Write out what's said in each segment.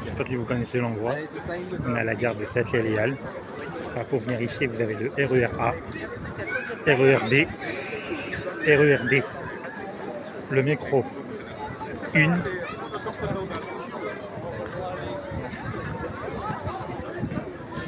J'espère que vous connaissez l'endroit. On est à la gare de Saclay-les-Halles. Pour venir ici, vous avez le RER A, RER B, RER D, le métro 1,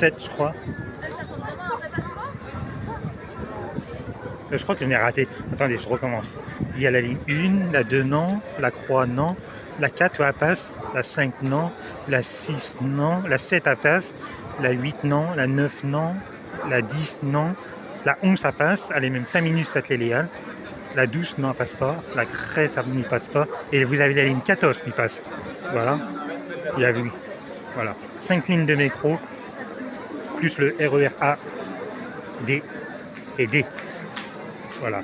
je crois. Je crois qu'on est raté. Attendez, je recommence. Il y a la ligne 1, la 2 non, la croix non, la 4 elle passe, la 5 non, la 6 non, la 7 elle passe, la 8 non, la 9 non, la 10 non, la 11 ça passe, elle est même terminus Saclay-les-Halles, la 12 non elle passe pas, la 13 ça n'y passe pas, et vous avez la ligne 14 qui passe. Voilà, il y a vu. Voilà, 5 lignes de métro, plus le RER A, B et D. Voilà.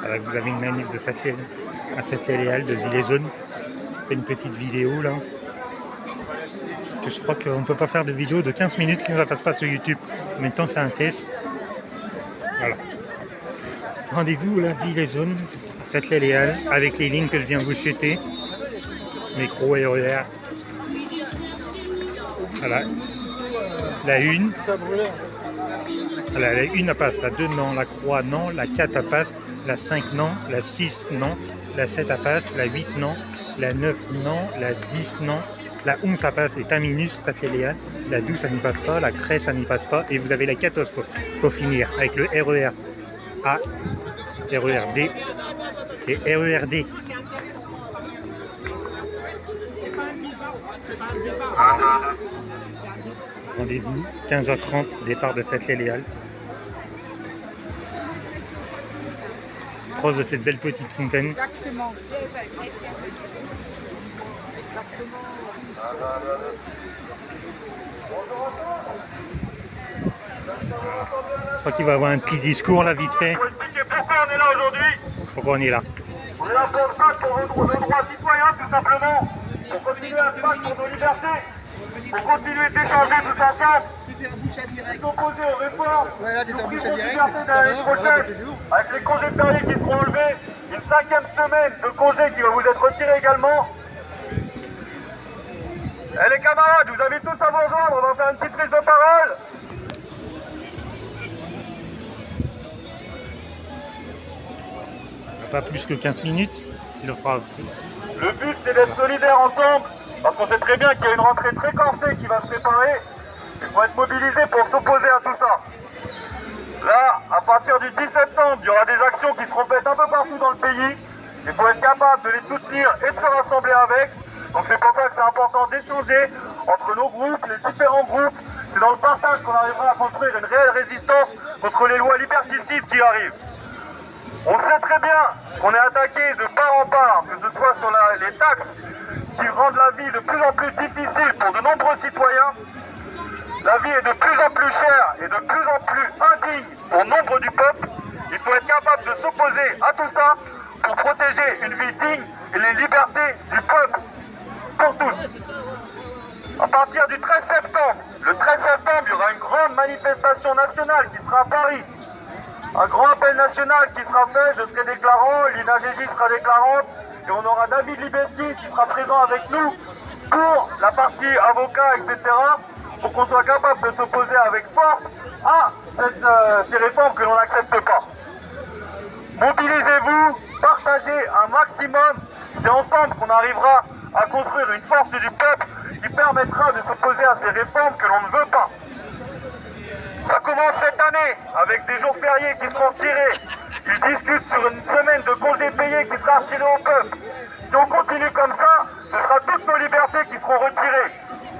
Alors, vous avez une manif de Saclay à Saclay-les-Halles, de Gilets jaunes. Je fais une petite vidéo là. Parce que je crois qu'on ne peut pas faire de vidéo de 15 minutes qui ne passe pas sur YouTube. En même temps, c'est un test. Voilà. Rendez-vous lundi Gilets jaunes, Saclay-les-Halles, avec les lignes que je viens de vous citer. Métro, RER. Voilà. La 1. La 1 passe, la 2 non, la croix non, la 4 passe, la 5 non, la 6 non, la 7 passe, la 8 non, la 9 non, la 10 non, la 11 ça passe, les terminus Saclay-les-Halles, la 12 ça n'y passe pas, la 13 ça n'y passe pas, et vous avez la 14 pour finir, avec le RER A, RER B et RER D. Rendez-vous 15h30, départ de Saclay-les-Halles. Proche de cette belle petite fontaine. Exactement. Je crois qu'il va avoir un petit discours là, vite fait. Pour expliquer pourquoi on est là aujourd'hui. Pourquoi on est là? On est là pour se battre pour nos droits citoyens, tout simplement. Pour continuer à se battre pour nos libertés. Pour continuer d'échanger tous ensemble. S'opposer aux réformes. Supprimer les libertés de l'année prochaine. Avec les congés fériés qui seront enlevés. Une 5e semaine de congés qui va vous être retirée également. Eh les camarades, vous avez tous à vous rejoindre. On va faire une petite prise de parole. Pas plus que 15 minutes. Il le fera. Le but, c'est d'être solidaires ensemble, parce qu'on sait très bien qu'il y a une rentrée très corsée qui va se préparer. Il faut être mobilisé pour s'opposer à tout ça. Là, à partir du 10 septembre, il y aura des actions qui seront faites un peu partout dans le pays. Il faut être capable de les soutenir et de se rassembler avec. Donc c'est pour ça que c'est important d'échanger entre nos groupes, les différents groupes. C'est dans le partage qu'on arrivera à construire une réelle résistance contre les lois liberticides qui arrivent. On sait très bien qu'on est attaqué de part en part, que ce soit sur les taxes qui rendent la vie de plus en plus difficile pour de nombreux citoyens. La vie est de plus en plus chère et de plus en plus indigne pour nombre du peuple. Il faut être capable de s'opposer à tout ça pour protéger une vie digne et les libertés du peuple pour tous. À partir du 13 septembre, le 13 septembre, il y aura une grande manifestation nationale qui sera à Paris. Un grand appel national qui sera fait, je serai déclarant, Lina Gégis sera déclarante, et on aura David Libeski qui sera présent avec nous pour la partie avocat, etc., pour qu'on soit capable de s'opposer avec force à ces réformes que l'on n'accepte pas. Mobilisez-vous, partagez un maximum, c'est ensemble qu'on arrivera à construire une force du peuple qui permettra de s'opposer à ces réformes que l'on ne veut pas. Ça commence cette année avec des jours fériés qui seront retirés. Ils discutent sur une semaine de congés payés qui sera retirée au peuple. Si on continue comme ça, ce sera toutes nos libertés qui seront retirées.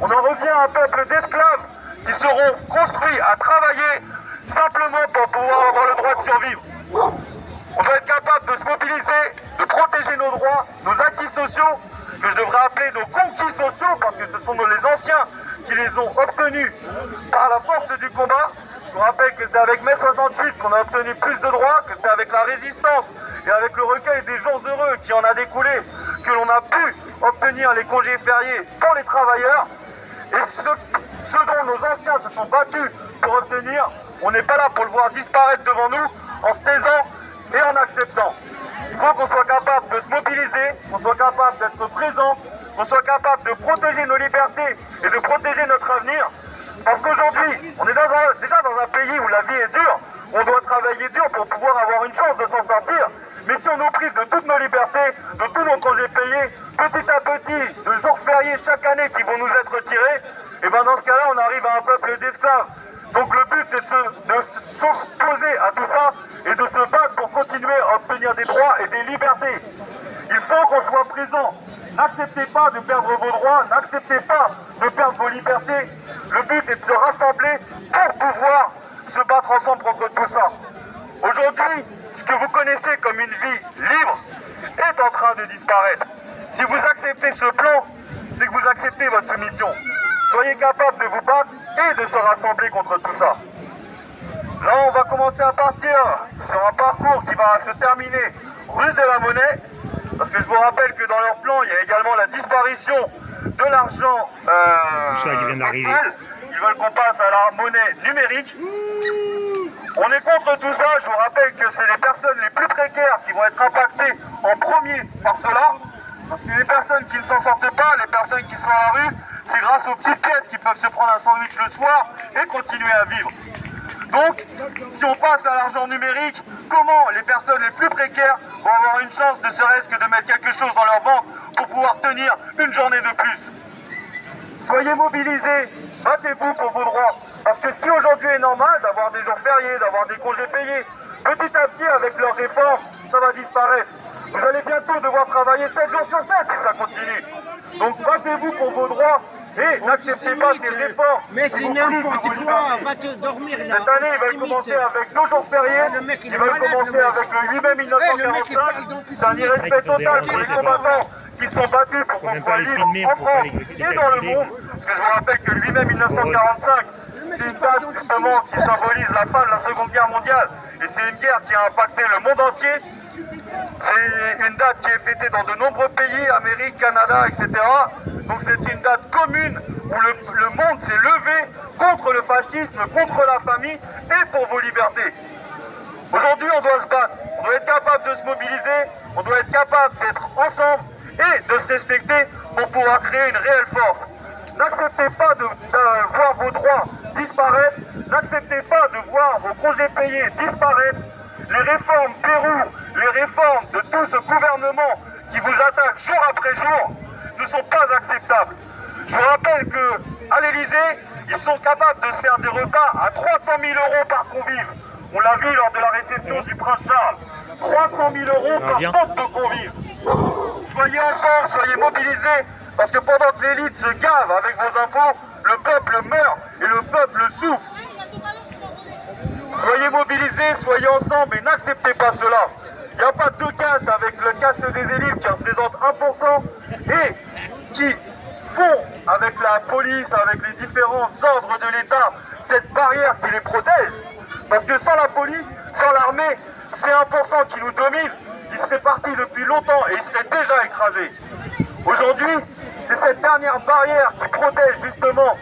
On en revient à un peuple d'esclaves qui seront construits à travailler simplement pour pouvoir avoir le droit de survivre. On doit être capable de se mobiliser, de protéger nos droits, nos acquis sociaux, que je devrais appeler nos conquis sociaux, parce que ce sont les anciens qui les ont obtenus par la force du combat. Je vous rappelle que c'est avec mai 68 qu'on a obtenu plus de droits, que c'est avec la résistance et avec le recueil des jours heureux qui en a découlé que l'on a pu obtenir les congés fériés pour les travailleurs. Et ce dont nos anciens se sont battus pour obtenir, on n'est pas là pour le voir disparaître devant nous en se taisant et en acceptant. Il faut qu'on soit capable de se mobiliser, qu'on soit capable d'être présent qu'on soit capable de protéger nos libertés et de protéger notre avenir. Parce qu'aujourd'hui, on est déjà dans un pays où la vie est dure, on doit travailler dur pour pouvoir avoir une chance de s'en sortir. Mais si on nous prive de toutes nos libertés, de tous nos congés payés, petit à petit, de jours fériés chaque année qui vont nous être retirés, et bien dans ce cas-là, on arrive à un peuple d'esclaves. Donc le but, c'est de s'opposer à tout ça et de se battre pour continuer à obtenir des droits et des libertés. Il faut qu'on soit présent. N'acceptez pas de perdre vos droits, n'acceptez pas de perdre vos libertés. Le but est de se rassembler pour pouvoir se battre ensemble contre tout ça. Aujourd'hui, ce que vous connaissez comme une vie libre est en train de disparaître. Si vous acceptez ce plan, c'est que vous acceptez votre soumission. Soyez capable de vous battre et de se rassembler contre tout ça. Là, on va commencer à partir sur un parcours qui va se terminer rue de la Monnaie, parce que je vous rappelle que dans leur plan, il y a également la disparition de l'argent qui vient d'arriver. Ils veulent qu'on passe à la monnaie numérique. On est contre tout ça. Je vous rappelle que c'est les personnes les plus précaires qui vont être impactées en premier par cela. Parce que les personnes qui ne s'en sortent pas, les personnes qui sont à la rue, c'est grâce aux petites pièces qui peuvent se prendre un sandwich le soir et continuer à vivre. Donc, si on passe à l'argent numérique, comment les personnes les plus précaires vont avoir une chance, ne serait-ce que de mettre quelque chose dans leur ventre pour pouvoir tenir une journée de plus? Soyez mobilisés, battez-vous pour vos droits. Parce que ce qui aujourd'hui est normal, d'avoir des jours fériés, d'avoir des congés payés, petit à petit, avec leurs réformes, ça va disparaître. Vous allez bientôt devoir travailler 7 jours sur 7 si ça continue. Donc battez-vous pour vos droits. Et n'acceptez pas ces réformes. Mais c'est n'importe quoi, va te dormir là. Cette année, il va commencer avec 2 jours fériés. Il va commencer avec le 8 mai 1945. C'est un irrespect total pour les combattants qui sont battus pour qu'on soit libre en France et dans le monde. Parce que je vous rappelle que le 8 mai 1945, c'est une date justement qui symbolise la fin de la Seconde Guerre mondiale. Et c'est une guerre qui a impacté le monde entier. C'est une date qui est fêtée dans de nombreux pays, Amérique, Canada, etc. Donc c'est une date commune où le monde s'est levé contre le fascisme, contre la famille et pour vos libertés. Aujourd'hui, on doit se battre, on doit être capable de se mobiliser, on doit être capable d'être ensemble et de se respecter pour pouvoir créer une réelle force. N'acceptez pas de voir vos droits disparaître, n'acceptez pas de voir vos congés payés disparaître. Les réformes Pérou, les réformes de tout ce gouvernement qui vous attaque jour après jour ne sont pas acceptables. Je vous rappelle qu'à l'Elysée, ils sont capables de se faire des repas à 300 000 € par convive. On l'a vu lors de la réception du prince Charles. 300 000 € par porte de convive. Soyez ensemble, soyez mobilisés, parce que pendant que l'élite se gave avec vos infos, le peuple meurt et le peuple souffre. Soyez mobilisés, soyez ensemble et n'acceptez pas cela. Il n'y a pas de deux castes avec le caste des élites qui représente 1% et qui font avec la police, avec les différents ordres de l'État, cette barrière qui les protège. Parce que sans la police, sans l'armée, ces 1% qui nous dominent, ils seraient partis depuis longtemps et ils seraient déjà écrasés. Aujourd'hui, c'est cette dernière barrière qui protège justement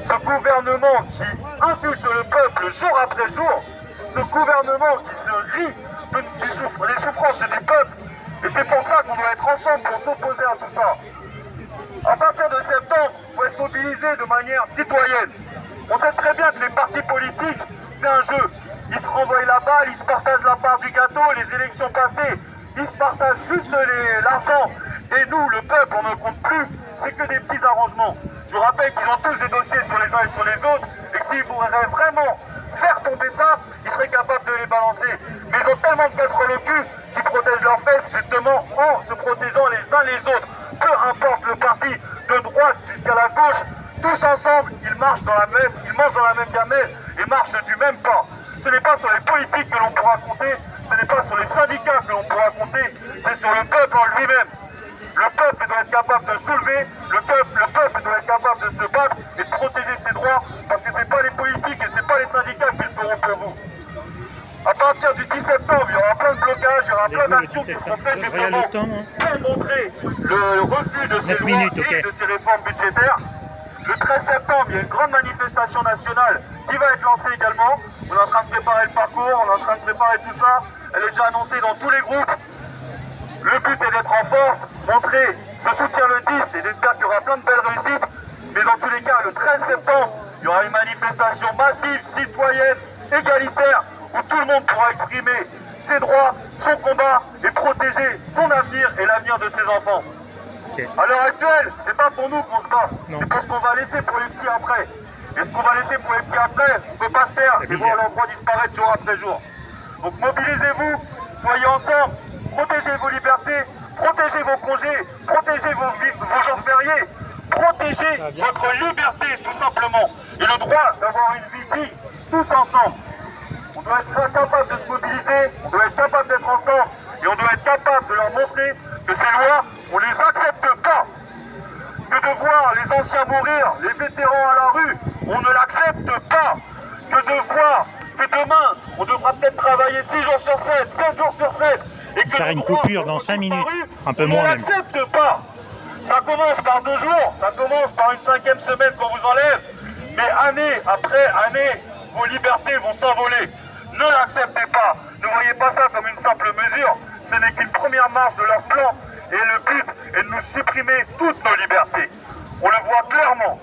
ce gouvernement qui insulte le peuple jour après jour, ce gouvernement qui se rit des souffrances du peuple. Et c'est pour ça qu'on doit être ensemble pour s'opposer à tout ça. À partir de septembre, il faut être mobilisé de manière citoyenne. On sait très bien que les partis politiques, c'est un jeu. Ils se renvoient la balle, ils se partagent la part du gâteau, les élections passées, ils se partagent juste l'argent. Et nous, le peuple, on ne compte plus, c'est que des petits arrangements. Je vous rappelle qu'ils ont tous des dossiers sur les uns et sur les autres, et s'ils voudraient vraiment faire tomber ça, ils seraient capables de les balancer. Mais ils ont tellement de casseroles au cul qu'ils protègent leurs fesses justement en se protégeant les uns les autres. Peu importe le parti, de droite jusqu'à la gauche, tous ensemble, ils mangent dans la même gamelle et marchent du même pas. Ce n'est pas sur les politiques que l'on pourra compter, ce n'est pas sur les syndicats que l'on pourra compter, c'est sur le peuple en lui-même. Le peuple doit être capable de soulever, le peuple doit être capable de se battre et de protéger ses droits, parce que ce n'est pas les politiques et ce n'est pas les syndicats qui le feront pour vous. À partir du 10 septembre, il y aura plein de blocages, il y aura plein d'actions qui seront faites justement pour montrer le refus de ces lois et de ces réformes budgétaires. Le 13 septembre, il y a une grande manifestation nationale qui va être lancée également. On est en train de préparer le parcours, on est en train de préparer tout ça. Elle est déjà annoncée dans tous les groupes. Le but est d'être en force, montrer Je soutiens le 10 et j'espère qu'il y aura plein de belles réussites. Mais dans tous les cas, le 13 septembre, il y aura une manifestation massive, citoyenne, égalitaire, où tout le monde pourra exprimer ses droits, son combat et protéger son avenir et l'avenir de ses enfants. Ok. À l'heure actuelle, c'est pas pour nous qu'on se bat, Non. c'est pour ce qu'on va laisser pour les petits après. Et ce qu'on va laisser pour les petits après, on ne peut pas se faire et voir leurs droits disparaître jour après jour. Donc mobilisez-vous, soyez ensemble, protégez vos libertés, protégez vos congés, protégez vos jours fériés, protégez votre liberté tout simplement. Et le droit d'avoir une vie digne, tous ensemble. On doit être capable de se mobiliser, on doit être capable d'être ensemble et on doit être capable de leur montrer que ces lois, on ne les accepte pas. Que de voir les anciens mourir, les vétérans à la rue, on ne l'accepte pas. Que de voir que demain, on devra peut-être travailler 6 jours sur 7, 7 jours sur 7. Et que Faire une coupure dans 5 minutes, un peu on moins ne même. l'accepte pas. Ça commence par 2 jours, ça commence par une 5e semaine qu'on vous enlève. Mais année après année, vos libertés vont s'envoler. Ne l'acceptez pas. Ne voyez pas ça comme une simple mesure. Ce n'est qu'une première marche de leur plan. Et le but est de nous supprimer toutes nos libertés. On le voit clairement.